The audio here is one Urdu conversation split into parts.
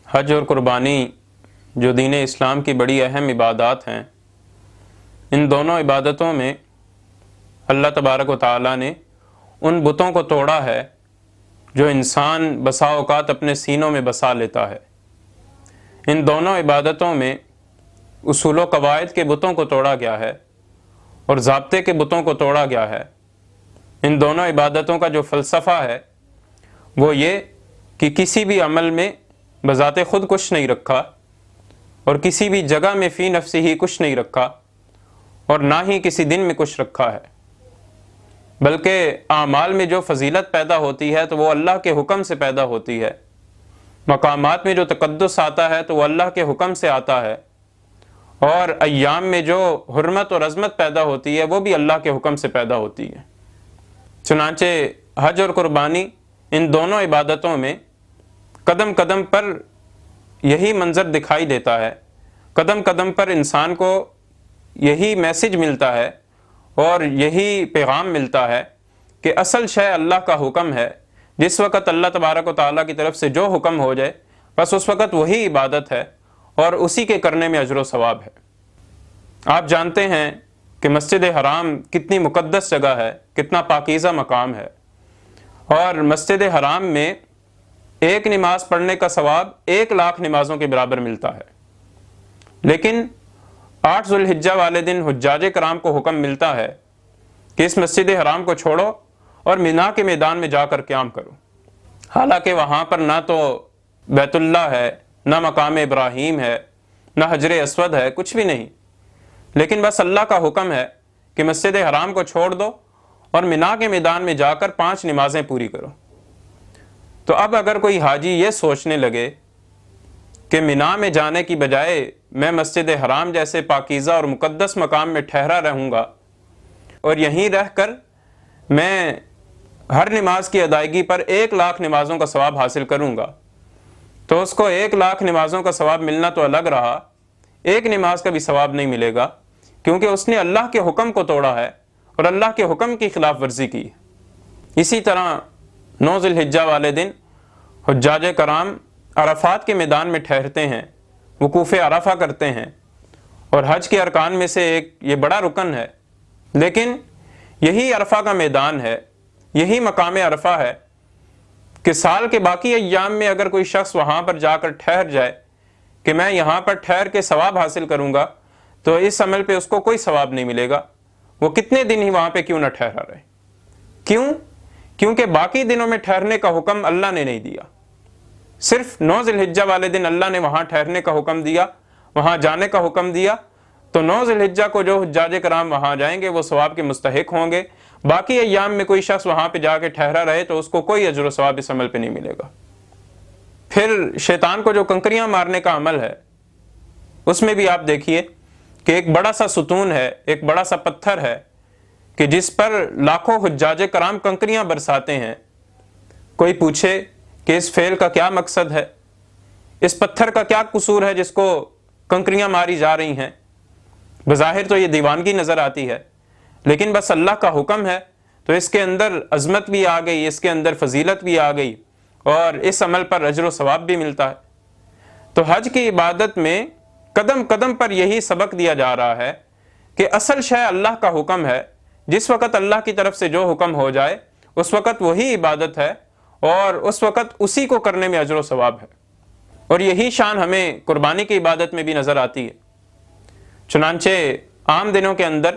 حج اور قربانی جو دین اسلام کی بڑی اہم عبادات ہیں، ان دونوں عبادتوں میں اللہ تبارک و تعالیٰ نے ان بتوں کو توڑا ہے جو انسان بسا اوقات اپنے سینوں میں بسا لیتا ہے۔ ان دونوں عبادتوں میں اصول و قواعد کے بتوں کو توڑا گیا ہے اور ضابطے کے بتوں کو توڑا گیا ہے۔ ان دونوں عبادتوں کا جو فلسفہ ہے وہ یہ کہ کسی بھی عمل میں بذات خود کچھ نہیں رکھا اور کسی بھی جگہ میں فی نفسی ہی کچھ نہیں رکھا اور نہ ہی کسی دن میں کچھ رکھا ہے، بلکہ اعمال میں جو فضیلت پیدا ہوتی ہے تو وہ اللہ کے حکم سے پیدا ہوتی ہے، مقامات میں جو تقدس آتا ہے تو وہ اللہ کے حکم سے آتا ہے، اور ایام میں جو حرمت اور عظمت پیدا ہوتی ہے وہ بھی اللہ کے حکم سے پیدا ہوتی ہے۔ چنانچہ حج اور قربانی ان دونوں عبادتوں میں قدم قدم پر یہی منظر دکھائی دیتا ہے، قدم قدم پر انسان کو یہی میسج ملتا ہے اور یہی پیغام ملتا ہے کہ اصل شے اللہ کا حکم ہے۔ جس وقت اللہ تبارک و تعالیٰ کی طرف سے جو حکم ہو جائے بس اس وقت وہی عبادت ہے اور اسی کے کرنے میں اجر و ثواب ہے۔ آپ جانتے ہیں کہ مسجد حرام کتنی مقدس جگہ ہے، کتنا پاکیزہ مقام ہے، اور مسجد حرام میں ایک نماز پڑھنے کا ثواب 1,00,000 نمازوں کے برابر ملتا ہے، لیکن 8 ذو الحجہ والے دن حجاج کرام کو حکم ملتا ہے کہ اس مسجد حرام کو چھوڑو اور مینا کے میدان میں جا کر قیام کرو۔ حالانکہ وہاں پر نہ تو بیت اللہ ہے، نہ مقام ابراہیم ہے، نہ حجر اسود ہے، کچھ بھی نہیں، لیکن بس اللہ کا حکم ہے کہ مسجد حرام کو چھوڑ دو اور مینا کے میدان میں جا کر 5 نمازیں پوری کرو۔ تو اب اگر کوئی حاجی یہ سوچنے لگے کہ مینا میں جانے کی بجائے میں مسجد حرام جیسے پاکیزہ اور مقدس مقام میں ٹھہرا رہوں گا اور یہیں رہ کر میں ہر نماز کی ادائیگی پر 1,00,000 نمازوں کا ثواب حاصل کروں گا، تو اس کو 1,00,000 نمازوں کا ثواب ملنا تو الگ رہا، ایک نماز کا بھی ثواب نہیں ملے گا، کیونکہ اس نے اللہ کے حکم کو توڑا ہے اور اللہ کے حکم کی خلاف ورزی کی۔ اسی طرح 9 ذو الحجہ والے دن حجاج کرام عرفات کے میدان میں ٹھہرتے ہیں، وقوف عرفہ کرتے ہیں، اور حج کے ارکان میں سے ایک یہ بڑا رکن ہے، لیکن یہی عرفہ کا میدان ہے، یہی مقام عرفہ ہے کہ سال کے باقی ایام میں اگر کوئی شخص وہاں پر جا کر ٹھہر جائے کہ میں یہاں پر ٹھہر کے ثواب حاصل کروں گا، تو اس عمل پہ اس کو کوئی ثواب نہیں ملے گا، وہ کتنے دن ہی وہاں پہ کیوں نہ ٹھہرا رہے۔ کیوں؟ کیونکہ باقی دنوں میں ٹھہرنے کا حکم اللہ نے نہیں دیا، صرف 9 ذو الحجہ والے دن اللہ نے وہاں ٹھہرنے کا حکم دیا، وہاں جانے کا حکم دیا، تو 9 ذو الحجہ کو جو حجاج کرام وہاں جائیں گے وہ ثواب کے مستحق ہوں گے۔ باقی ایام میں کوئی شخص وہاں پہ جا کے ٹھہرا رہے تو اس کو کوئی اجر و ثواب اس عمل پہ نہیں ملے گا۔ پھر شیطان کو جو کنکریاں مارنے کا عمل ہے اس میں بھی آپ دیکھیے کہ ایک بڑا سا ستون ہے، ایک بڑا سا پتھر ہے کہ جس پر لاکھوں حجاج کرام کنکریاں برساتے ہیں۔ کوئی پوچھے کہ اس فعل کا کیا مقصد ہے، اس پتھر کا کیا قصور ہے جس کو کنکریاں ماری جا رہی ہیں؟ بظاہر تو یہ دیوانگی نظر آتی ہے، لیکن بس اللہ کا حکم ہے تو اس کے اندر عظمت بھی آ گئی، اس کے اندر فضیلت بھی آ گئی، اور اس عمل پر اجر و ثواب بھی ملتا ہے۔ تو حج کی عبادت میں قدم قدم پر یہی سبق دیا جا رہا ہے کہ اصل شے اللہ کا حکم ہے، جس وقت اللہ کی طرف سے جو حکم ہو جائے اس وقت وہی عبادت ہے اور اس وقت اسی کو کرنے میں اجر و ثواب ہے۔ اور یہی شان ہمیں قربانی کی عبادت میں بھی نظر آتی ہے۔ چنانچہ عام دنوں کے اندر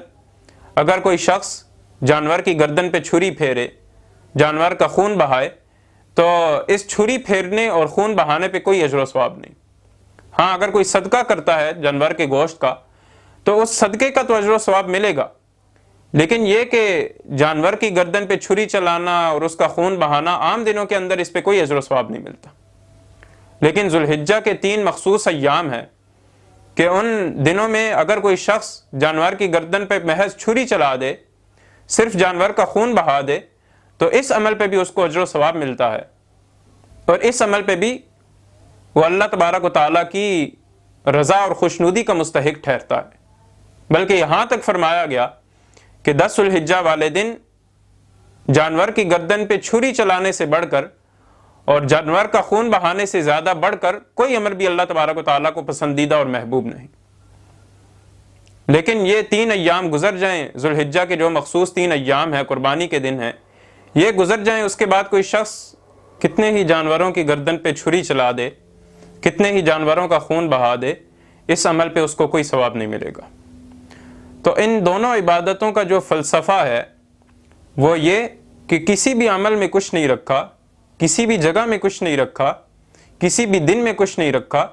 اگر کوئی شخص جانور کی گردن پہ چھری پھیرے، جانور کا خون بہائے، تو اس چھری پھیرنے اور خون بہانے پہ کوئی اجر و ثواب نہیں۔ ہاں، اگر کوئی صدقہ کرتا ہے جانور کے گوشت کا تو اس صدقے کا تو اجر و ثواب ملے گا، لیکن یہ کہ جانور کی گردن پہ چھری چلانا اور اس کا خون بہانا، عام دنوں کے اندر اس پہ کوئی اجر و ثواب نہیں ملتا۔ لیکن ذو الحجہ کے 3 مخصوص ایام ہیں کہ ان دنوں میں اگر کوئی شخص جانور کی گردن پہ محض چھری چلا دے، صرف جانور کا خون بہا دے، تو اس عمل پہ بھی اس کو اجر و ثواب ملتا ہے، اور اس عمل پہ بھی وہ اللہ تبارک و تعالیٰ کی رضا اور خوشنودی کا مستحق ٹھہرتا ہے۔ بلکہ یہاں تک فرمایا گیا کہ 10 ذو الحجہ والے دن جانور کی گردن پہ چھری چلانے سے بڑھ کر اور جانور کا خون بہانے سے زیادہ بڑھ کر کوئی عمل بھی اللہ تبارک و تعالیٰ کو پسندیدہ اور محبوب نہیں۔ لیکن یہ 3 ایام گزر جائیں، ذو الحجہ کے جو مخصوص 3 ایام ہیں، قربانی کے دن ہیں، یہ گزر جائیں، اس کے بعد کوئی شخص کتنے ہی جانوروں کی گردن پہ چھری چلا دے، کتنے ہی جانوروں کا خون بہا دے، اس عمل پہ اس کو کوئی ثواب نہیں ملے گا۔ تو ان دونوں عبادتوں کا جو فلسفہ ہے وہ یہ کہ کسی بھی عمل میں کچھ نہیں رکھا، کسی بھی جگہ میں کچھ نہیں رکھا، کسی بھی دن میں کچھ نہیں رکھا،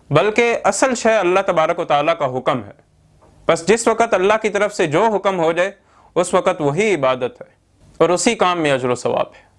بلکہ اصل شے اللہ تبارک و تعالیٰ کا حکم ہے۔ بس جس وقت اللہ کی طرف سے جو حکم ہو جائے اس وقت وہی عبادت ہے اور اسی کام میں اجر و ثواب ہے۔